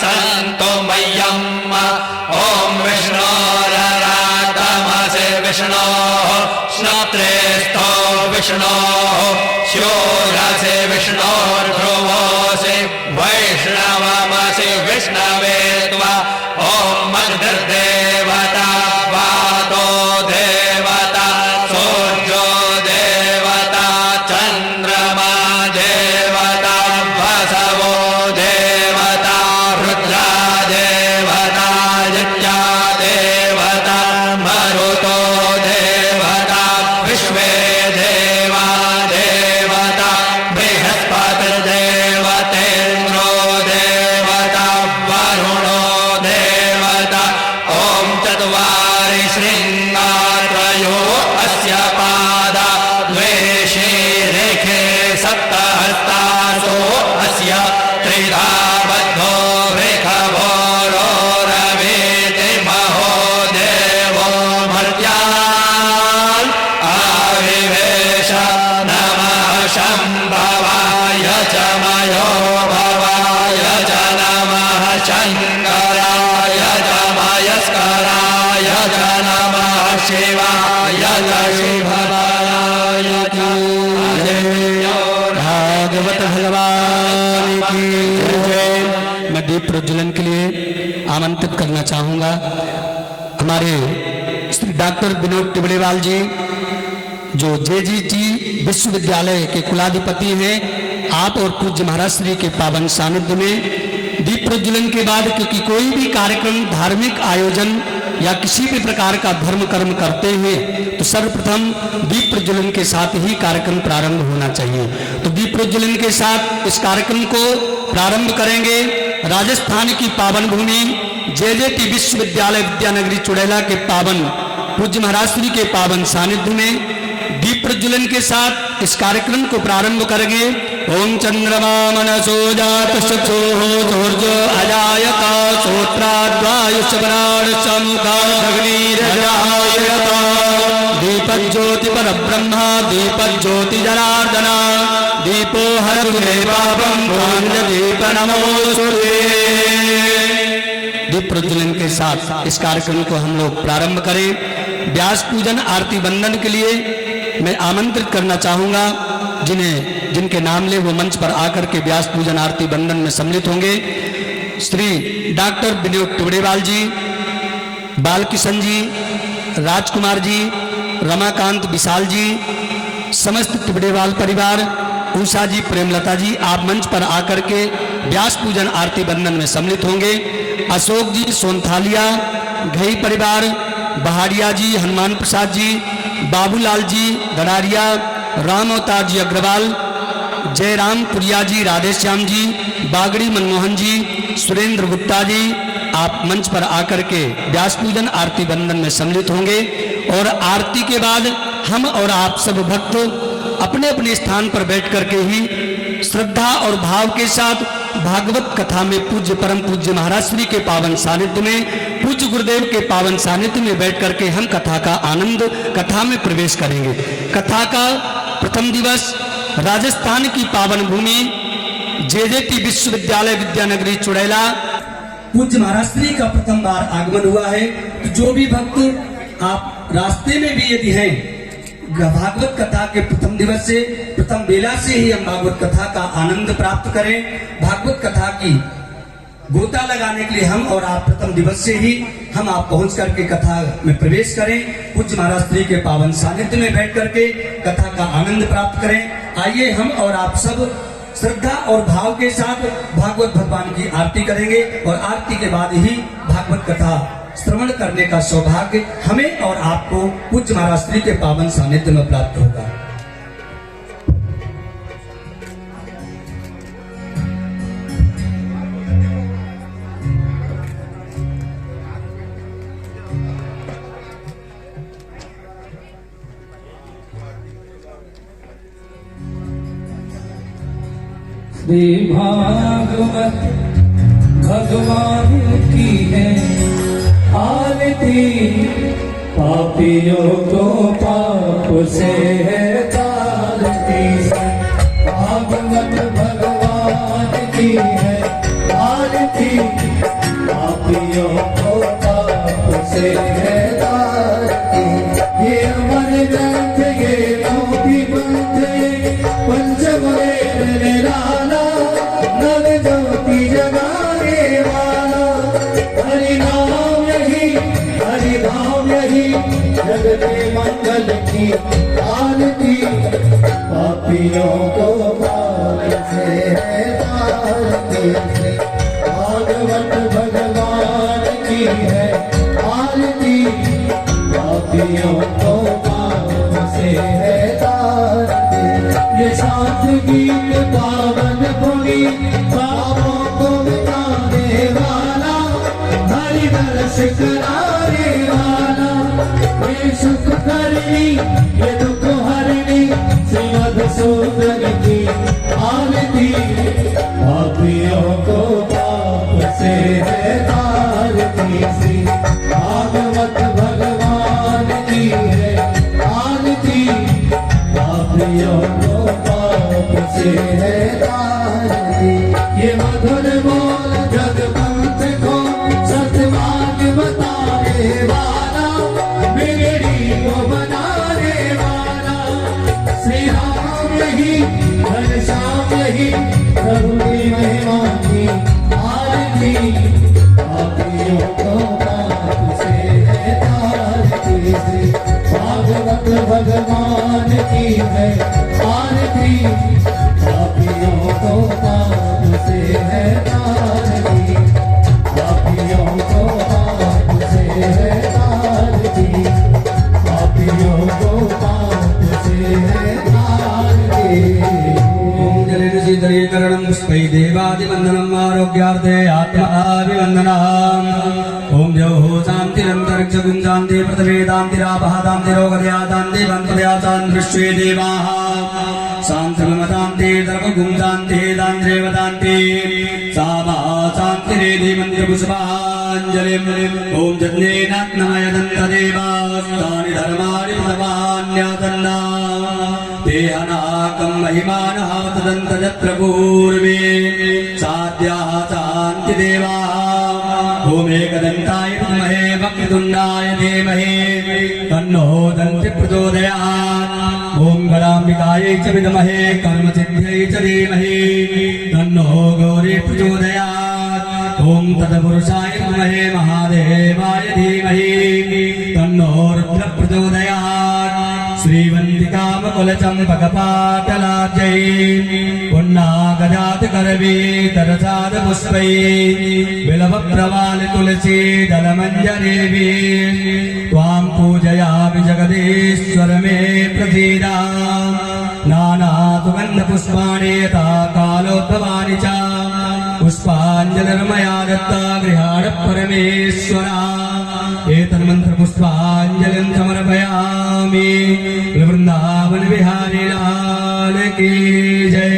सन्तु मह्यम् ॐ विष्णोररातमसि विष्णोः श्रोत्रेस्थो विष्णोः शूरसि विष्णोर्ध्रुवोऽसि वैष्णवमसि विष्णवे त्वा ॐ मगधर्देवता वातो देवता सूर्यो देवता चन्द्रमा देवता वसवो देवता रुद्रा देवता यज्ञा देवता मरुतो देवता विश्वे देवा देवता बृहस्पतिर्देवतेन्द्रो देवता वरुणो देवता ॐ चत्वारि शृङ्गात्रयो अस्य पादा द्वे शीरेखे सप्तहस्तासो अस्य त्रिधा बद्धो वृषभोरोरवीति महो देवो मर्त्यान् आविवेश नमः शम्भवाय च मयो भवाय च नमः शङ्कराय च मयस्कराय च नमः शिवाय च शिवराय च भागवत भगवान की जय। मैं दीप प्रज्वलन के लिए आमंत्रित करना चाहूंगा हमारे श्री डॉक्टर विनोद टिबड़ेवाल जी, जो जेजीटी विश्वविद्यालय के कुलाधिपति हैं। आप और पूज्य महाराज श्री के पावन सानिध्य में दीप प्रज्वलन के बाद, क्योंकि कोई भी कार्यक्रम, धार्मिक आयोजन या किसी भी प्रकार का धर्म कर्म करते हैं तो सर्वप्रथम दीप प्रज्वलन के साथ ही कार्यक्रम प्रारंभ होना चाहिए। तो दीप प्रज्वलन के साथ इस कार्यक्रम को प्रारंभ करेंगे। राजस्थान की पावन भूमि जेजेटी विश्वविद्यालय विद्यानगरी चुड़ैला के पावन पूज्य महाराज श्री के पावन सानिध्य में दीप प्रज्वलन के साथ इस कार्यक्रम को प्रारंभ करेंगे। ओम चंद्रमा मनसो जात चक्षुः धूर्जो अजायत श्रोत्राद्वायुष्यपराण समुखाग्निरजायत दीपज्योति परब्रह्म दीपज्योति जनार्दन दीपो हरतु पापं दीप नमोस्तुते। दीप प्रज्वलन के साथ इस कार्यक्रम को हम लोग प्रारंभ करें। व्यास पूजन आरती बंदन के लिए मैं आमंत्रित करना चाहूंगा जिनके नाम ले वो मंच पर आकर के व्यास पूजन आरती बंदन में सम्मिलित होंगे। श्री डॉक्टर विनोद टिबड़ेवाल जी, बालकिशन जी, राजकुमार जी, रमाकांत विशाल जी, समस्त टिबड़ेवाल परिवार, उषा जी, प्रेमलता जी, आप मंच पर आकर के व्यास पूजन आरती बंदन में सम्मिलित होंगे। अशोक जी, सोनथालिया, घई परिवार, बहाड़िया जी, हनुमान प्रसाद जी, बाबूलाल जी गडारिया, राम अवतार जी अग्रवाल, जयराम पुरिया जी, राधेश्याम जी, बागड़ी मनमोहन जी, सुरेंद्र गुप्ता जी, आप मंच पर आकर के व्यास पूजन आरती बंदन में सम्मिलित होंगे। और आरती के बाद हम और आप सब भक्त अपने अपने स्थान पर बैठ करके ही श्रद्धा और भाव के साथ भागवत कथा में पूज्य परम पूज्य महाराज श्री के पावन सानिध्य में, पूज्य गुरुदेव के पावन सानिध्य में बैठ करके हम कथा का आनंद, कथा में प्रवेश करेंगे। कथा का प्रथम दिवस राजस्थान की पावन भूमि जेजेटी विश्वविद्यालय विद्यानगरी चुड़ैला पूज्य महाराज श्री का प्रथम बार आगमन हुआ है। तो जो भी भक्त आप रास्ते में भी यदि हैं, भागवत कथा के प्रथम दिवस से, प्रथम बेला से ही हम भागवत कथा का आनंद प्राप्त करें। भागवत कथा की गोता लगाने के लिए हम और आप प्रथम दिवस से ही हम आप पहुंच करके कथा में प्रवेश करें। पूज्य महाराज श्री के पावन सानिध्य में बैठ करके कथा का आनंद प्राप्त करें। आइए हम और आप सब श्रद्धा और भाव के साथ भागवत भगवान की आरती करेंगे और आरती के बाद ही भागवत कथा श्रवण करने का सौभाग्य हमें और आपको पूज्य महाराज श्री के पावन सानिध्य में प्राप्त होगा। श्री भागवत भगवान की है आरती, पापियों को पाप से है तारती। भागवत भगवान की है आरती, पापियों को पाप से है तारती। ये अमर ग्रंथ ये मोती पंथ पंचवेद निराला, नव ज्योति जगाने वाला। हरि नाम यही हरि नाम यही जग के मंगल की आरती, पापियों को पाप से है तारती। भागवत भगवान की है आरती, पापियों को पाप से है तारती। ये साथ गीत पावन पुनी पापों को मिटाने वाला, हरि दर्श कराने वाला। ये सुख करनी ये दुख हरनी, श्री मधुसूदन की आरती, पापियों को पाप से है तारती। श्री भागवत भगवान की है आरती, पापियों को पाप से है तारती। ये मधुर बोल जगपंथ को सतमार्ग बताने वाला, बिगड़ी को बनाने वाला। श्री राम यही घनश्याम यही प्रभु की महिमा की आरती, पापियों को पाप से है तारती। श्री भागवत भगवान की है आरती, पापियों को पाप से है तारती। पापियों को पाप से है तारती, पापियों को पाप से है तारती। ओम जलेन पुष्पै देवादिवन्दनम् आरोग्यार्थे आत्माभिवन्दनम्। ओम जौः शान्तिरन्तरिक्षगुं शान्ति पृथिवीदान्तिरापः दान्तिरोगदयादान्ति वन्तदयादान्तिश्वे देवाः शान्तिर्मतान्ति सर्वगुं शान्ति दान्त्रेव दान्ति सामा शान्तिरेधि मन्त्रपुष्पाञ्जलिम्। ओम जज्ञेनात्मय दन्तदेवास्तानि धर्माणि सर्वाण्यतन्ना देहनाकं महिमानः तदन्त यत्र पूर्वे साध्याः शान्ति देवाः। ओम एकदन्ताय विद्महे वक्रतुण्डाय धीमहि तन्नो दन्ति प्रचोदयात्। ओम गणाम्बिकायै च विद्महे कर्मसिद्ध्यै च धीमहि तन्नो गौरी प्रचोदयात्। ओम तत्पुरुषाय विद्महे महादेवाय धीमहि तन्नो रुद्र प्रचोदयात्। श्रीवन्दिकामकुलचम्पकपाटलाज्यै पुन्नागजातकरवी तरसाद पुष्पै बिलवप्रवाल तुलसी दलमञ्जरीवी त्वां पूजयामि जगदीश्वर मे प्रसीदा। नानासुगन्धपुष्पाणि यथा कालोद्भवानि च पुष्पाञ्जलिर्मया दत्ता गृहाण परमेश्वरा। एतन्मन्त्रपुष्पाञ्जलिं समर्पयामि। वृंदावन बिहारी लाल की जय,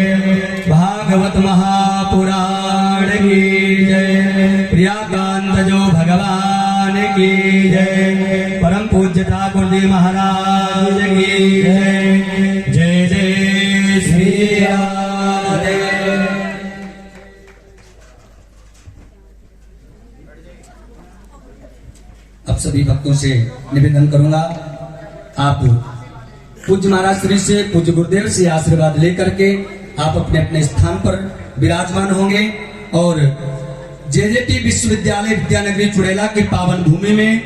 भागवत महापुराण की जय, प्रियाकांत जो भगवान की जय, परम पूज्य ठाकुर जी महाराज की जय। जय जय श्री राधे। अब सभी भक्तों से निवेदन करूंगा, आप पूज्य महाराज श्री से पूज्य गुरुदेव से आशीर्वाद लेकर के आप अपने अपने स्थान पर विराजमान होंगे और जेजेटी विश्वविद्यालय विद्यानगरी चुड़ैला की पावन भूमि में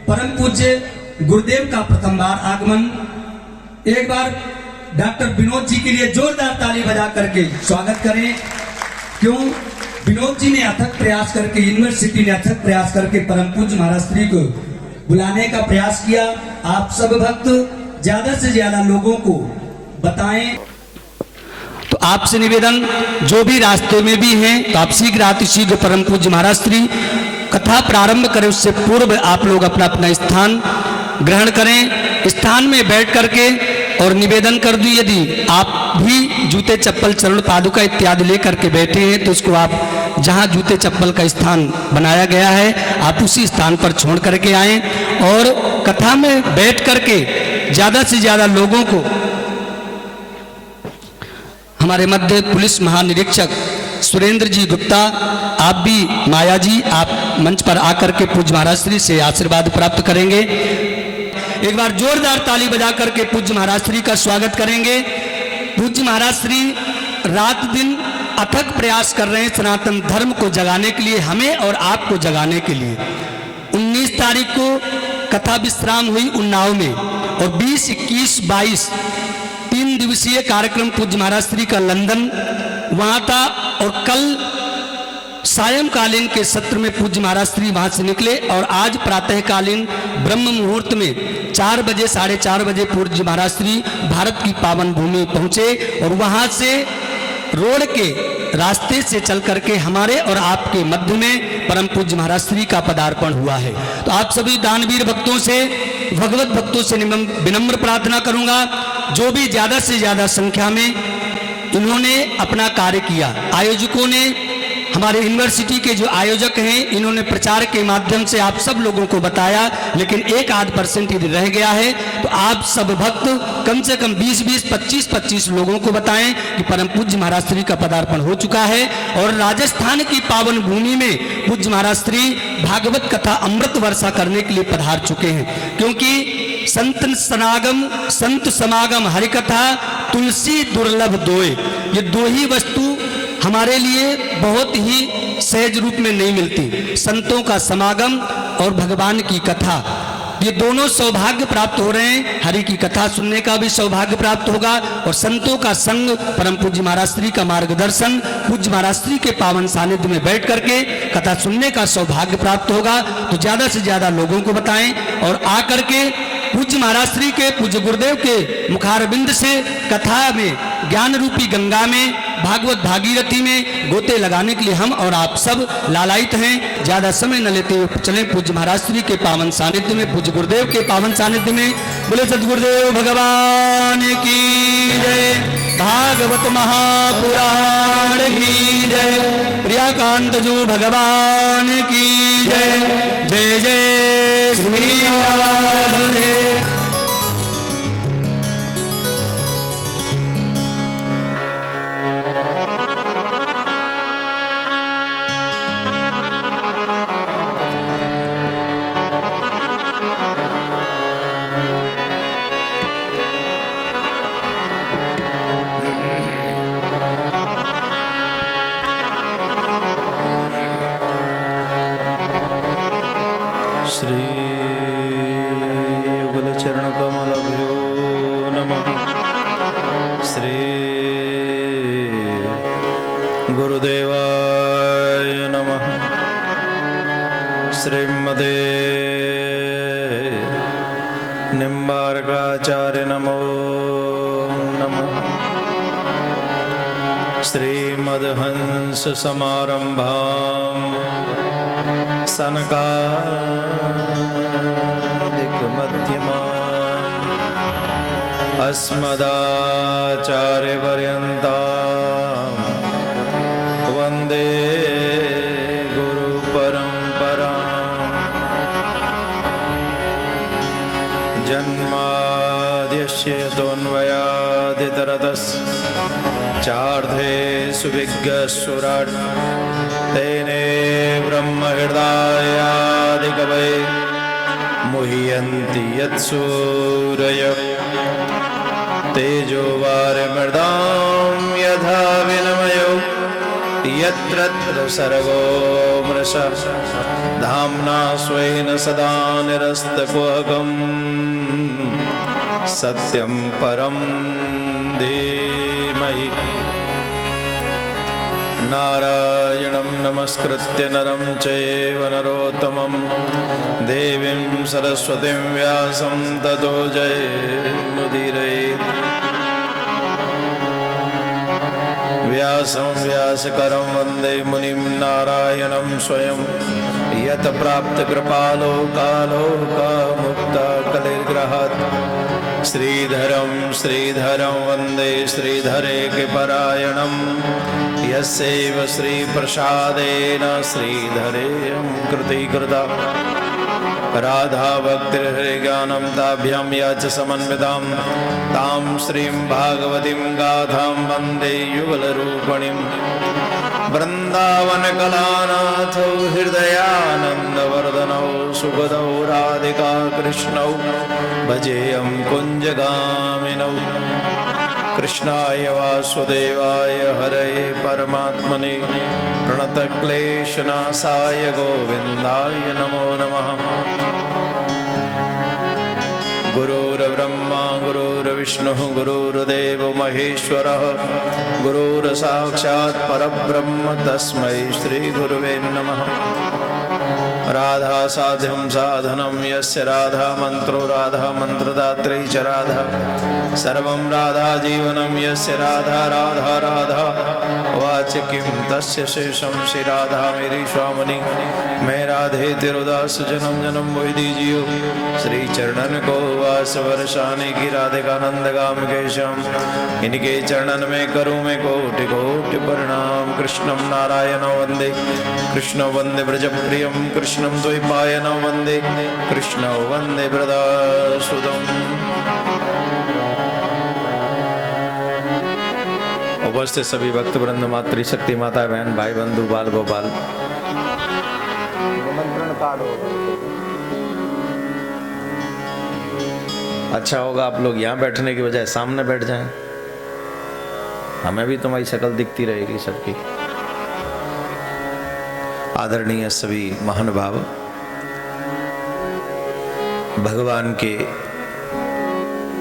परम पूज्य गुरुदेव का प्रथम बार आगमन। एक बार डॉक्टर विनोद जी के लिए जोरदार ताली बजा करके स्वागत करें। क्यों? विनोद जी ने अथक प्रयास करके, यूनिवर्सिटी ने अथक प्रयास करके परम पूज्य महाराज श्री को बुलाने का प्रयास किया। आप सब भक्त ज्यादा से ज्यादा लोगों को बताएं। तो आपसे निवेदन, जो भी रास्ते में भी हैं तो आप शीघ्र अतिशीघ्र परम पूज्य महाराज श्री कथा प्रारंभ करें, उससे पूर्व आप लोग अपना अपना स्थान ग्रहण करें। स्थान में बैठ करके और निवेदन कर दूं, यदि आप भी जूते चप्पल चरण पादुका इत्यादि लेकर के बैठे हैं तो उसको आप जहां जूते चप्पल का स्थान बनाया गया है आप उसी स्थान पर छोड़ करके आएं और कथा में बैठ करके ज्यादा से ज्यादा लोगों को, हमारे मध्य पुलिस महानिरीक्षक सुरेंद्र जी गुप्ता, आप भी माया जी, आप मंच पर आकर के पूज्य महाराज श्री से आशीर्वाद प्राप्त करेंगे। एक बार जोरदार ताली बजा करके पूज्य महाराज श्री का स्वागत करेंगे। पूज्य महाराज श्री रात दिन अथक प्रयास कर रहे हैं सनातन धर्म को जगाने के लिए, हमें और आपको जगाने के लिए। 19 तारीख को कथा विश्राम हुई उन्नाव में और 20, 21, 22 3 दिवसीय कार्यक्रम पूज्य महाराज श्री का लंदन वहां था और कल सायंकालीन के सत्र में पूज्य महाराज श्री वहां से निकले और आज प्रातःकालीन ब्रह्म मुहूर्त में 4 बजे 4:30 बजे पूज्य महाराज श्री भारत की पावन भूमि पहुंचे और वहां से रोड के रास्ते से चल करके हमारे और आपके मध्य में परम पूज्य महाराज श्री का पदार्पण हुआ है। तो आप सभी दानवीर भक्तों से, भगवत भक्तों से विनम्र प्रार्थना करूंगा, जो भी ज्यादा से ज्यादा संख्या में इन्होंने अपना कार्य किया, आयोजकों ने, हमारे यूनिवर्सिटी के जो आयोजक हैं इन्होंने प्रचार के माध्यम से आप सब लोगों को बताया, लेकिन 1-8% यदि रह गया है तो आप सब भक्त कम से कम 20-20, 25-25 लोगों को बताएं कि परम पूज्य महाराज श्री का पदार्पण हो चुका है और राजस्थान की पावन भूमि में पूज्य महाराज श्री भागवत कथा अमृत वर्षा करने के लिए पधार चुके हैं। क्योंकि संत समागम हरिकथा तुलसी दुर्लभ दोए, ये दो ही वस्तु हमारे लिए बहुत ही सहज रूप में नहीं मिलती। संतों का समागम और भगवान की कथा, ये दोनों सौभाग्य प्राप्त हो रहे हैं। हरि की कथा सुनने का भी सौभाग्य प्राप्त होगा और संतों का संग, परम पूज्य महाराज श्री का मार्गदर्शन, पूज्य महाराज श्री के पावन सानिध्य में बैठ करके कथा सुनने का सौभाग्य प्राप्त होगा। तो ज्यादा से ज्यादा लोगों को बताएं और आकर के पूज्य महाराज श्री के, पूज्य गुरुदेव के मुखारबिंद से कथा में, ज्ञान रूपी गंगा में, भागवत भागीरथी में गोते लगाने के लिए हम और आप सब लालायित हैं। ज्यादा समय न लेते हुए चलें पूज्य महाराज श्री के पावन सानिध्य में, पूज्य गुरुदेव के पावन सानिध्य में। बोले सद्गुरुदेव भगवान की जय, भागवत महापुराण की जय, प्रियाकांत जो भगवान की जय। जय जय श्री राधे। श्रीमदे निम्बार्काचार्य नमो नमः। श्रीमद्हंस समारंभां सनकादिक मध्यमाम् अस्मदाचार्य पर्यन्तां वन्दे जन्माद्यस्य तोऽन्वयादितरतश्चार्धे सुविज्ञस्वराट् तेने ब्रह्महृदायादिकवये मुह्यन्ति यत्सूरयः तेजो वारिमृदां यथा विनिमयो यत्र सर्वो मृषा धाम्ना स्वेन सदा निरस्तकुहकम् सत्यं परं धीमहि। नारायणं नमस्कृत्य नरं चैव नरोत्तमं देवीं सरस्वतीं व्यासं ततो जयमुदीरयेत्। व्यासं व्यासकरं वन्दे मुनिं नारायणं स्वयं यत् प्राप्त कृपालो कालो कामुक्ता कलिर्ग्रहात् श्रीधरं श्रीधरं वन्दे श्रीधरेकपरायणं यस्यैव श्रीप्रसादेन श्रीधरेयं कृतीकृता राधा भक्तिर्हृज्ञानं ताभ्यां या च समन्वितां तां श्रीं भागवतीं गाथां वन्दे युगलरूपिणीं वृन्दावनकलानाथौ हृदयानन्दवर्धनौ सुखदौ राधिका कृष्णौ भजेयं कुञ्जगामिनौ कृष्णाय वासुदेवाय हरये परमात्मने प्रणतक्लेशनाशाय गोविन्दाय नमो नमः। गुरुर्ब्रह्मा गुरुर्विष्णुः गुरुर्देवो महेश्वरः गुरुर्साक्षात् परब्रह्म तस्मै श्रीगुरुवे नमः। राधा साध्यं साधनं यस्य राधा मंत्रो राधा मंत्रदात्री च राधा सर्वं राधा जीवनं यस्य राधा राधा राधा वाच किं तस्य शेषं श्री राधा मेरी स्वामिनी मैं राधे तिरुदास जन्म जन्म मोहि दीजियो श्री चरणन को वास वर्षाने की राधिकानंद गाम के श्याम इनके चरणन में करूँ मैं कोटि कोटि प्रणाम। कृष्णं नारायणं वंदे कृष्ण वंदे ब्रज प्रियं कृष्णं द्वैपायनं वंदे कृष्ण वंदे ब्रदासुदम्। उपस्थित सभी भक्त वृंद मातृ शक्ति माता बहन भाई बंधु बाल गोपाल अच्छा होगा आप लोग यहाँ बैठने की बजाय सामने बैठ जाएं, हमें भी तुम्हारी शक्ल दिखती रहेगी सबकी। आदरणीय सभी महानुभाव भगवान के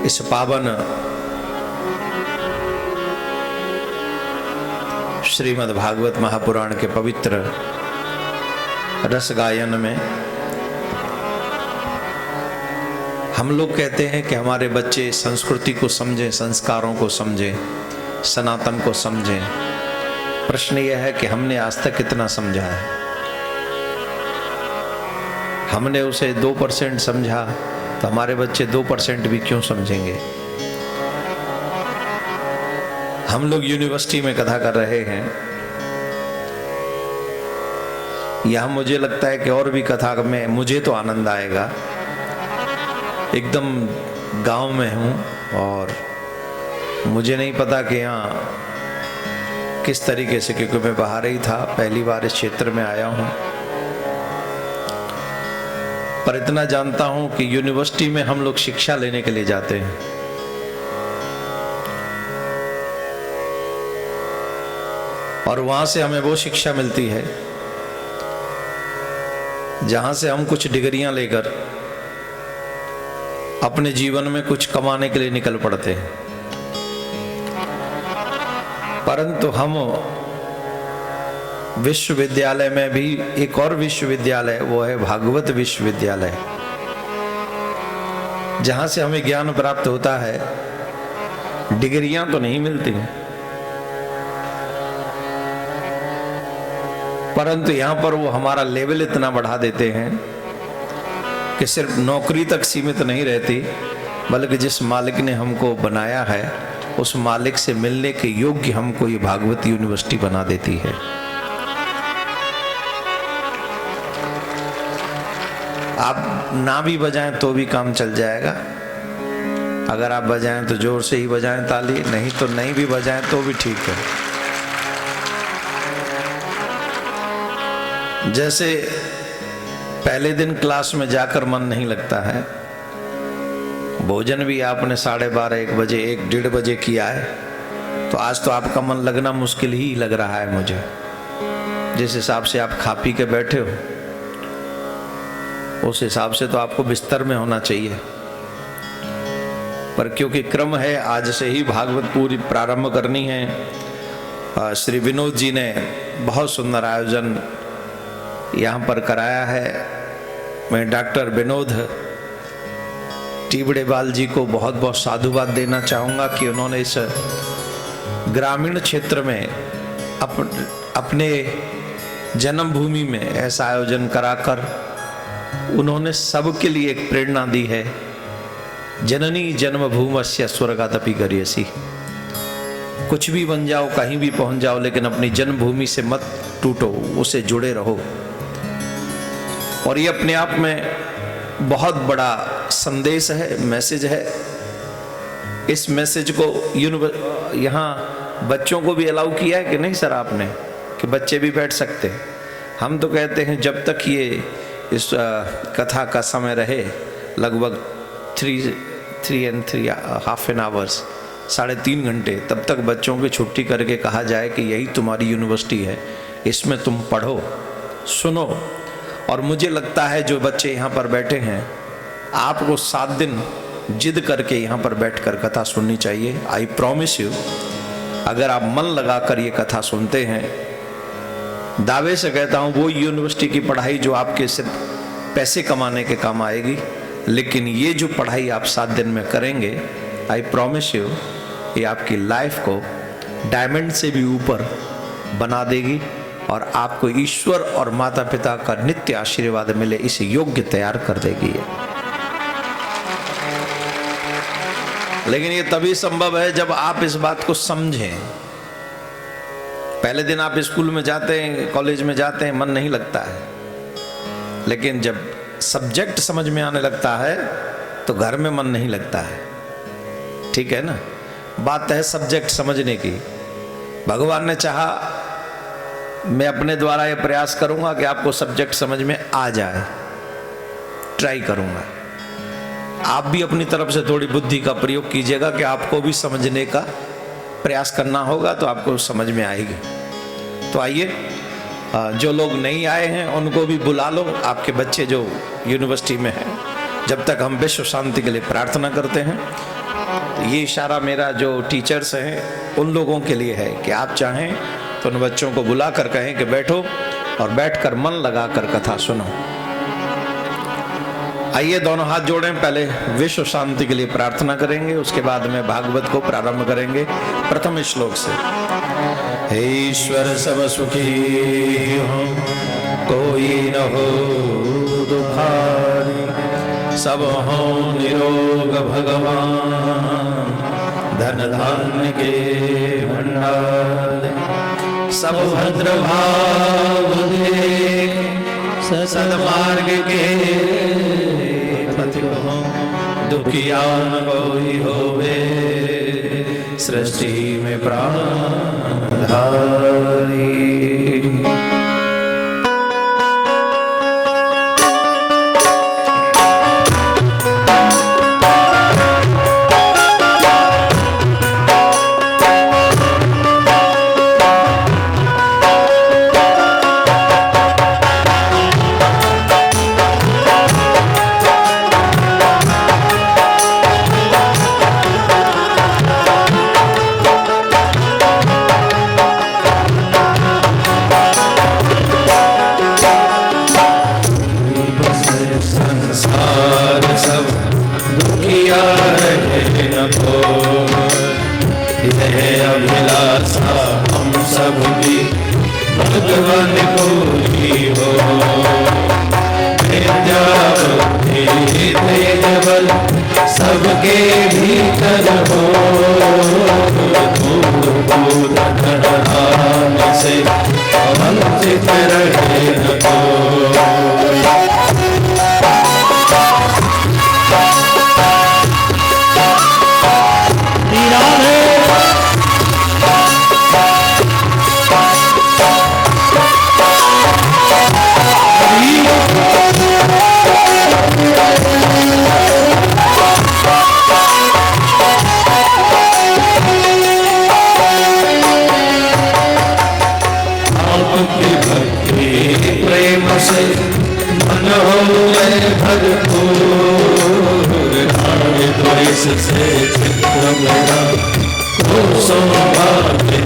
इस पावन श्रीमद् भागवत महापुराण के पवित्र रस गायन में हम लोग कहते हैं कि हमारे बच्चे संस्कृति को समझें, संस्कारों को समझें, सनातन को समझें। प्रश्न यह है कि हमने आज तक कितना समझा है। हमने उसे 2% समझा तो हमारे बच्चे 2% भी क्यों समझेंगे। हम लोग यूनिवर्सिटी में कथा कर रहे हैं, यहां मुझे लगता है कि और भी कथा में मुझे तो आनंद आएगा। एकदम गांव में हूं और मुझे नहीं पता कि यहाँ किस तरीके से, क्योंकि मैं बाहर ही था, पहली बार इस क्षेत्र में आया हूं। पर इतना जानता हूं कि यूनिवर्सिटी में हम लोग शिक्षा लेने के लिए जाते हैं। और वहां से हमें वो शिक्षा मिलती है जहां से हम कुछ डिग्रियां लेकर अपने जीवन में कुछ कमाने के लिए निकल पड़ते हैं। परंतु हम विश्वविद्यालय में भी एक और विश्वविद्यालय, वो है भागवत विश्वविद्यालय, जहां से हमें ज्ञान प्राप्त होता है। डिग्रियां तो नहीं मिलती हैं, परंतु यहां पर वो हमारा लेवल इतना बढ़ा देते हैं कि सिर्फ नौकरी तक सीमित नहीं रहती, बल्कि जिस मालिक ने हमको बनाया है उस मालिक से मिलने के योग्य हमको ये भागवत यूनिवर्सिटी बना देती है। आप ना भी बजाएं तो भी काम चल जाएगा। अगर आप बजाएं तो जोर से ही बजाएं ताली, नहीं तो नहीं भी बजाएं तो भी ठीक है। जैसे पहले दिन क्लास में जाकर मन नहीं लगता है, भोजन भी आपने 12:30 1 बजे 1-1:30 बजे किया है, तो आज तो आपका मन लगना मुश्किल ही लग रहा है मुझे। जिस हिसाब से आप खा पी के बैठे हो उस हिसाब से तो आपको बिस्तर में होना चाहिए। पर क्योंकि क्रम है, आज से ही भागवत पूरी प्रारंभ करनी है। श्री विनोद जी ने बहुत सुंदर आयोजन यहाँ पर कराया है। मैं डॉक्टर विनोद टीबड़ेवाल जी को बहुत बहुत साधुवाद देना चाहूँगा कि उन्होंने इस ग्रामीण क्षेत्र में अपने जन्मभूमि में ऐसा आयोजन कराकर उन्होंने सबके लिए एक प्रेरणा दी है जननी जन्मभूमस्य स्वर्गादपि गरीयसी। कुछ भी बन जाओ, कहीं भी पहुंच जाओ, लेकिन अपनी जन्मभूमि से मत टूटो, उसे जुड़े रहो। और ये अपने आप में बहुत बड़ा संदेश है, मैसेज है। इस मैसेज को यहाँ बच्चों को भी अलाउ किया है कि नहीं सर आपने, कि बच्चे भी बैठ सकते हैं? हम तो कहते हैं जब तक ये इस कथा का समय रहे, लगभग 3.5 आवर्स, 3.5 घंटे, तब तक बच्चों की छुट्टी करके कहा जाए कि यही तुम्हारी यूनिवर्सिटी है, इसमें तुम पढ़ो, सुनो। और मुझे लगता है जो बच्चे यहाँ पर बैठे हैं, आपको 7 दिन जिद करके यहाँ पर बैठकर कथा सुननी चाहिए। आई प्रॉमिस यू, अगर आप मन लगाकर ये कथा सुनते हैं, दावे से कहता हूँ वो यूनिवर्सिटी की पढ़ाई जो आपके सिर्फ पैसे कमाने के काम आएगी, लेकिन ये जो पढ़ाई आप 7 दिन में करेंगे, आई प्रॉमिस यू, ये आपकी लाइफ को डायमंड से भी ऊपर बना देगी और आपको ईश्वर और माता पिता का नित्य आशीर्वाद मिले, इस योग्य तैयार कर देगी ये। लेकिन ये तभी संभव है जब आप इस बात को समझें। पहले दिन आप स्कूल में जाते हैं, कॉलेज में जाते हैं, मन नहीं लगता है, लेकिन जब सब्जेक्ट समझ में आने लगता है तो घर में मन नहीं लगता है। ठीक है ना? बात है सब्जेक्ट समझने की। भगवान ने चाहा, मैं अपने द्वारा ये प्रयास करूंगा कि आपको सब्जेक्ट समझ में आ जाए, ट्राई करूंगा। आप भी अपनी तरफ से थोड़ी बुद्धि का प्रयोग कीजिएगा कि आपको भी समझने का प्रयास करना होगा, तो आपको समझ में आएगी। तो आइए, जो लोग नहीं आए हैं उनको भी बुला लो, आपके बच्चे जो यूनिवर्सिटी में हैं, जब तक हम विश्व शांति के लिए प्रार्थना करते हैं। ये इशारा मेरा जो टीचर्स हैं उन लोगों के लिए है कि आप चाहें तो उन बच्चों को बुला कर कहें कि बैठो और बैठकर मन लगाकर कथा सुनो। आइए दोनों हाथ जोड़ें, पहले विश्व शांति के लिए प्रार्थना करेंगे, उसके बाद में भागवत को प्रारंभ करेंगे प्रथम श्लोक से। हे ईश्वर सब सुखी हो, कोई न हो दुखारी, सब हो निरोग भगवान, धन धान्य के भंडार, सब भद्र भाव दे, सदमार्ग के पति हो, दुखिया न कोई होवे, सृष्टि में प्राण धारी। भगवान को ही हो, तेज बल सबके भीतर हो, से वंचित रहे न कोई। मन हो भरपूर, द्वेष से चित्र मेरा को सौभाग्य,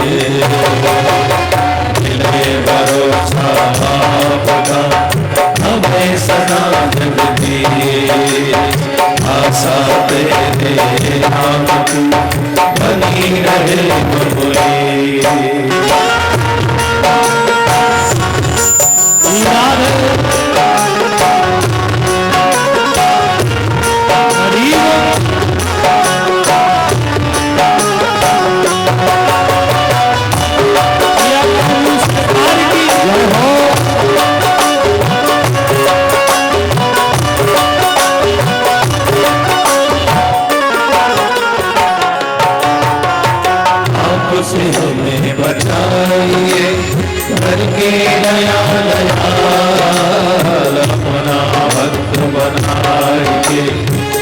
मिले भरोसा आपका हमें सदा जगदी, आशा तेरे नाम की बनी रहे बबुरी। हरि से हमें बचाइए, करके दया दयाल अपना भक्त बनाइए,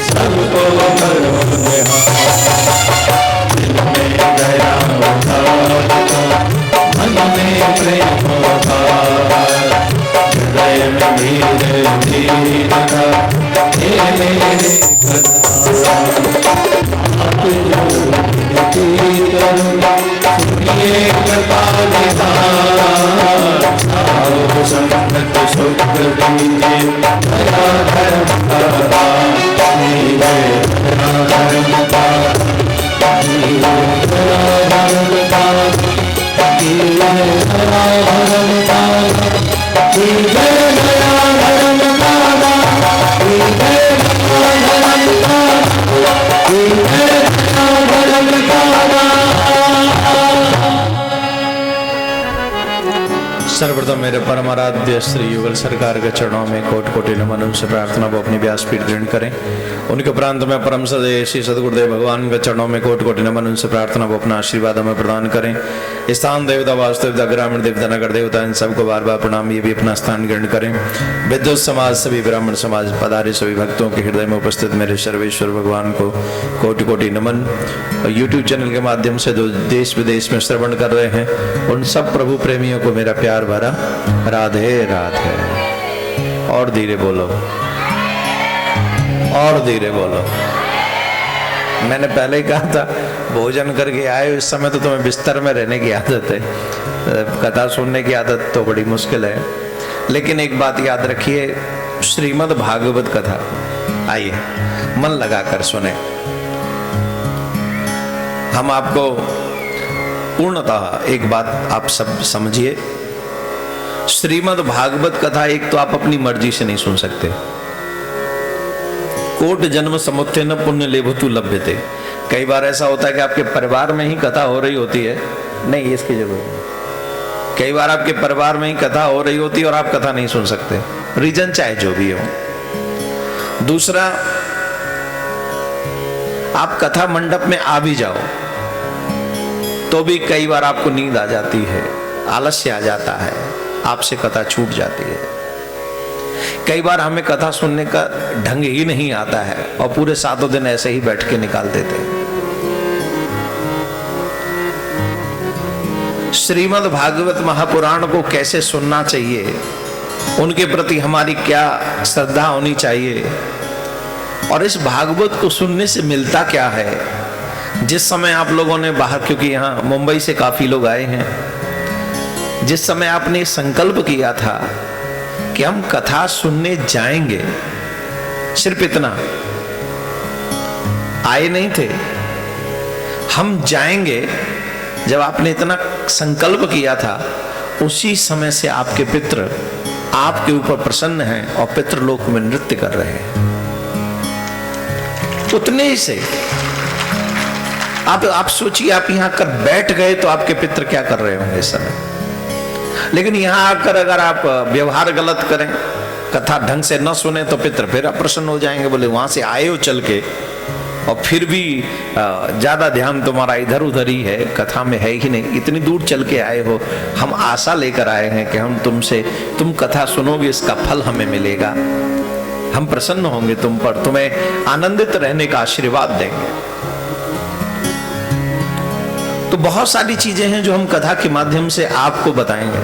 सबको करो निहाल। दिल में दया उतारता, मन में प्रेम उतार, हृदय में धीरे धीरे हे मेरे करतार। आप जो विनती करो सुनिए कृपा निधान, आओ संगत सुख दीजिए दया धर्म का दान। नीले दया धर्म का, नीले दया धर्म का, नीले दया धर्म का, नीले दया धर्म का, नीले सर्वप्रथम मेरे परम आराध्य श्री युगल सरकार के चरणों में कोटि कोटि नमन। उनसे प्रार्थना वो अपनी व्यासपीठ ग्रहण करें। उनके उपरांत में परम सदय श्री सदगुरुदेव भगवान के चरणों में कोटि कोटि नमन। उनसे प्रार्थना वो अपना आशीर्वाद हमें प्रदान करें। स्थान देवता, वास्तु देवता, ग्रामीण देवता, नगर देवता, इन सबको बार बार प्रणाम। ये भी अपना स्थान ग्रहण करें। विद्युत समाज, सभी ब्राह्मण समाज पधारे, सभी भक्तों के हृदय में उपस्थित मेरे सर्वेश्वर भगवान को कोटि कोटि नमन। यूट्यूब चैनल के माध्यम से जो देश विदेश में श्रवण कर रहे हैं, उन सब प्रभु प्रेमियों को मेरा प्यार भरा राधे राधे। और धीरे बोलो, और धीरे बोलो। मैंने पहले ही कहा था भोजन करके आए, इस समय तो तुम्हें बिस्तर में रहने की आदत है, कथा सुनने की आदत तो बड़ी मुश्किल है। लेकिन एक बात याद रखिए, श्रीमद् भागवत कथा, आइए मन लगाकर सुने। हम आपको पूर्णतः एक बात आप सब समझिए, श्रीमद् भागवत कथा एक तो आप अपनी मर्जी से नहीं सुन सकते। कोट जन्म समुत्थे न पुण्य लेभतु लभ्यते। कई बार ऐसा होता है कि आपके परिवार में ही कथा हो रही होती है, नहीं इसकी जरूरत नहीं। कई बार आपके परिवार में ही कथा हो रही होती है और आप कथा नहीं सुन सकते, रीजन चाहे जो भी हो। दूसरा, आप कथा मंडप में आ भी जाओ तो भी कई बार आपको नींद आ जाती है, आलस्य आ जाता है, आपसे कथा छूट जाती है। कई बार हमें कथा सुनने का ढंग ही नहीं आता है और पूरे 7 दिन ऐसे ही बैठ के निकाल देते हैं। श्रीमद् भागवत महापुराण को कैसे सुनना चाहिए, उनके प्रति हमारी क्या श्रद्धा होनी चाहिए, और इस भागवत को सुनने से मिलता क्या है। जिस समय आप लोगों ने बाहर, क्योंकि यहाँ मुंबई से काफी लोग आए हैं, जिस समय आपने संकल्प किया था कि हम कथा सुनने जाएंगे, सिर्फ इतना, आए नहीं थे, हम जाएंगे, जब आपने इतना संकल्प किया था, उसी समय से आपके पितृ आपके ऊपर प्रसन्न हैं और पितृलोक में नृत्य कर रहे हैं। उतने ही से आप सोचिए, आप यहां आकर बैठ गए तो आपके पितृ क्या कर रहे होंगे इस समय। लेकिन यहां आकर अगर आप व्यवहार गलत करें, कथा ढंग से न सुने, तो पितृ फिर अप्रसन्न हो जाएंगे, बोले वहां से आए हो चल के और फिर भी ज्यादा ध्यान तुम्हारा इधर उधर ही है, कथा में है ही नहीं, इतनी दूर चल के आए हो, हम आशा लेकर आए हैं कि हम तुम कथा सुनोगे, इसका फल हमें मिलेगा, हम प्रसन्न होंगे तुम पर, तुम्हें आनंदित रहने का आशीर्वाद देंगे। तो बहुत सारी चीजें हैं जो हम कथा के माध्यम से आपको बताएंगे।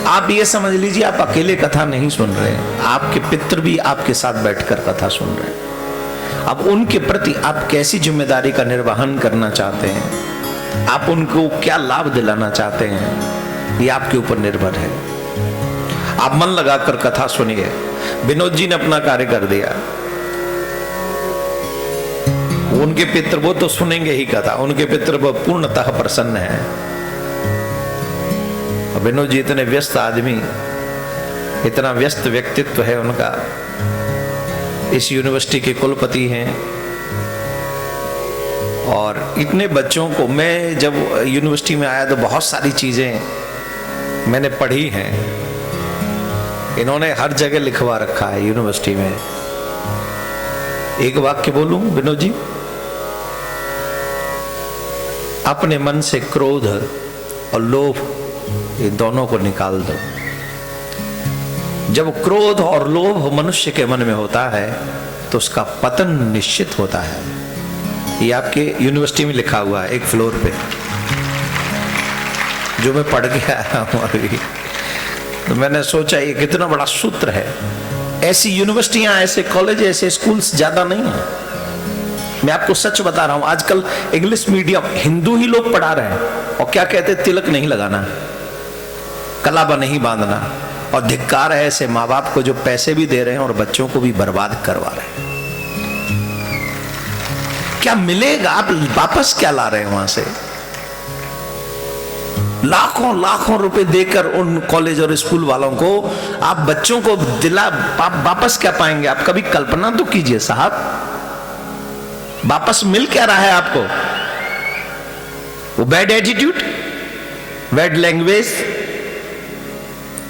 आप ये समझ लीजिए, आप अकेले कथा नहीं सुन रहे, आपके पितृ भी आपके साथ बैठकर कथा सुन रहे हैं। अब उनके प्रति आप कैसी जिम्मेदारी का निर्वहन करना चाहते हैं, आप उनको क्या लाभ दिलाना चाहते हैं, ये आपके ऊपर निर्भर है। आप मन लगाकर कथा सुनिए। विनोद जी ने अपना कार्य कर दिया, उनके पितृ वो तो सुनेंगे ही कथा, उनके पितृ वो पूर्णतः प्रसन्न है। विनोद जी इतने व्यस्त आदमी, इतना व्यस्त व्यक्तित्व है उनका, इस यूनिवर्सिटी के कुलपति हैं, और इतने बच्चों को, मैं जब यूनिवर्सिटी में आया तो बहुत सारी चीजें मैंने पढ़ी हैं, इन्होंने हर जगह लिखवा रखा है यूनिवर्सिटी में। एक वाक्य बोलूं विनोद जी, अपने मन से क्रोध और लोभ ये दोनों को निकाल दो। जब क्रोध और लोभ मनुष्य के मन में होता है तो उसका पतन निश्चित होता है। ये आपके यूनिवर्सिटी में लिखा हुआ है एक फ्लोर पे, जो मैं पढ़ के आया हूं अभी। तो मैंने सोचा ये कितना बड़ा सूत्र है। ऐसी यूनिवर्सिटियां, ऐसे कॉलेज, ऐसे स्कूल्स ज्यादा नहीं है। मैं आपको सच बता रहा हूं, आजकल इंग्लिश मीडियम हिंदू ही लोग पढ़ा रहे हैं और क्या कहते हैं, तिलक नहीं लगाना, कलाबा नहीं बांधना। और धिक्कार है ऐसे माँ बाप को जो पैसे भी दे रहे हैं और बच्चों को भी बर्बाद करवा रहे हैं। क्या मिलेगा? आप वापस क्या ला रहे हैं वहां से? लाखों लाखों रुपए देकर उन कॉलेज और स्कूल वालों को आप बच्चों को वापस क्या पाएंगे? आप कभी कल्पना तो कीजिए साहब, वापस मिल क्या रहा है आपको? वो bad attitude, bad language,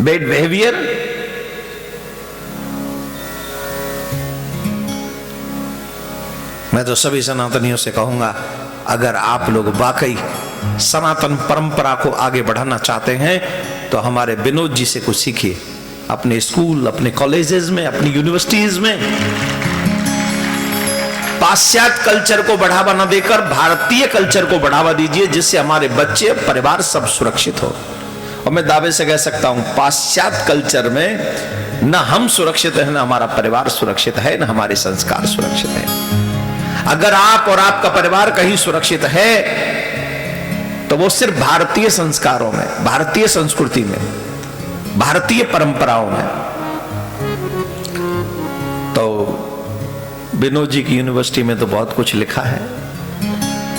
bad behaviour. मैं तो सभी सनातनियों से कहूंगा, अगर आप लोग वाकई सनातन परंपरा को आगे बढ़ाना चाहते हैं तो हमारे विनोद जी से कुछ सीखिए। अपने स्कूल, अपने कॉलेजेस में, अपनी यूनिवर्सिटीज में पाश्चात्य कल्चर को बढ़ावा न देकर भारतीय कल्चर को बढ़ावा दीजिए, जिससे हमारे बच्चे, परिवार सब सुरक्षित हो। और मैं दावे से कह सकता हूं, पाश्चात्य कल्चर में न हम सुरक्षित है, न हमारा परिवार सुरक्षित है, न हमारे संस्कार सुरक्षित है। अगर आप और आपका परिवार कहीं सुरक्षित है तो वो सिर्फ भारतीय संस्कारों में, भारतीय संस्कृति में, भारतीय परंपराओं में। तो विनोद जी की यूनिवर्सिटी में तो बहुत कुछ लिखा है।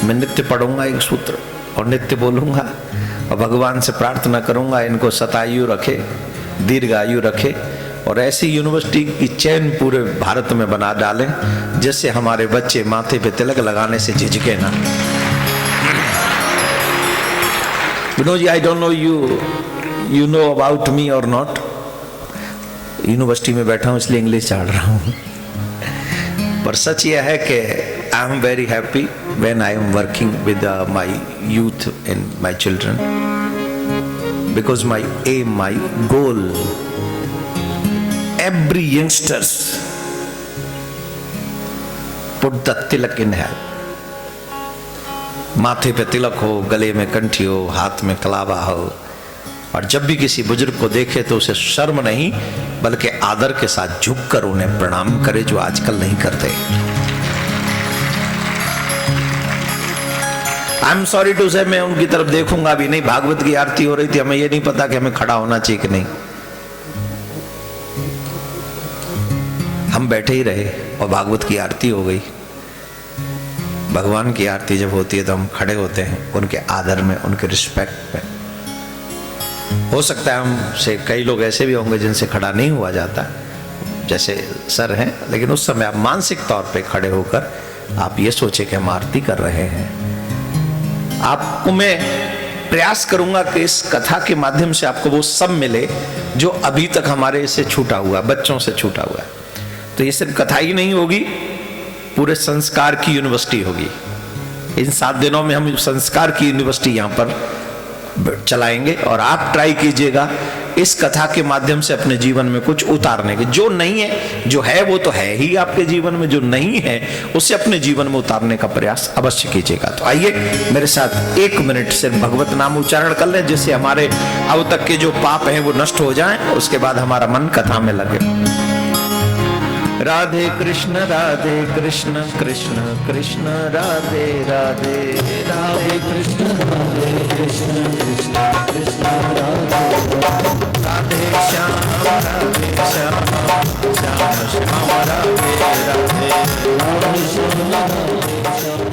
मैं नित्य पढ़ूंगा एक सूत्र और नित्य बोलूंगा और भगवान से प्रार्थना करूंगा इनको शतायु रखे, दीर्घायु रखे और ऐसी यूनिवर्सिटी की चैन पूरे भारत में बना डालें जिससे हमारे बच्चे माथे पे तिलक लगाने से झिझके ना। Vinod ji, I don't know you know about me or not. University में बैठा हूं इसलिए इंग्लिश झाड़ रहा हूं, पर सच यह है कि I am very happy when I am working with my youth and my children, because my aim, my goal, every youngsters put the tilak in head। माथे पे तिलक हो, गले में कंठी हो, हाथ में कलावा हो, और जब भी किसी बुजुर्ग को देखे तो उसे शर्म नहीं बल्कि आदर के साथ झुककर उन्हें प्रणाम करे, जो आजकल नहीं करते। आई एम सॉरी टू से, मैं उनकी तरफ देखूंगा भी नहीं। भागवत की आरती हो रही थी, हमें ये नहीं पता कि हमें खड़ा होना चाहिए कि नहीं। हम बैठे ही रहे और भागवत की आरती हो गई। भगवान की आरती जब होती है तो हम खड़े होते हैं उनके आदर में, उनके रिस्पेक्ट में। हो सकता है हमसे कई लोग ऐसे भी होंगे जिनसे खड़ा नहीं हुआ जाता, जैसे सर हैं, लेकिन उस समय आप मानसिक तौर पे खड़े होकर आप ये सोचे कि हम आरती कर रहे हैं। आपको मैं प्रयास करूंगा कि इस कथा के माध्यम से आपको वो सब मिले जो अभी तक हमारे से छूटा हुआ, बच्चों से छूटा हुआ है। तो ये सिर्फ कथा ही नहीं होगी, पूरे संस्कार की यूनिवर्सिटी होगी। इन 7 दिनों में हम संस्कार की यूनिवर्सिटी यहाँ पर चलाएंगे और आप ट्राई कीजिएगा इस कथा के माध्यम से अपने जीवन में कुछ उतारने के। जो नहीं है, जो है वो तो है ही आपके जीवन में, जो नहीं है उसे अपने जीवन में उतारने का प्रयास अवश्य कीजिएगा। तो आइए मेरे साथ 1 मिनट सिर्फ भगवत नाम उच्चारण कर लें, जिससे हमारे अब तक के जो पाप हैं वो नष्ट हो जाएं। उसके बाद हमारा मन कथा में लगे। राधे कृष्ण कृष्ण कृष्ण राधे राधे, राधे कृष्ण कृष्ण कृष्ण राधे श्याम, राधे श्याम, श्याम श्याम राधे राधे, राधे श्याम,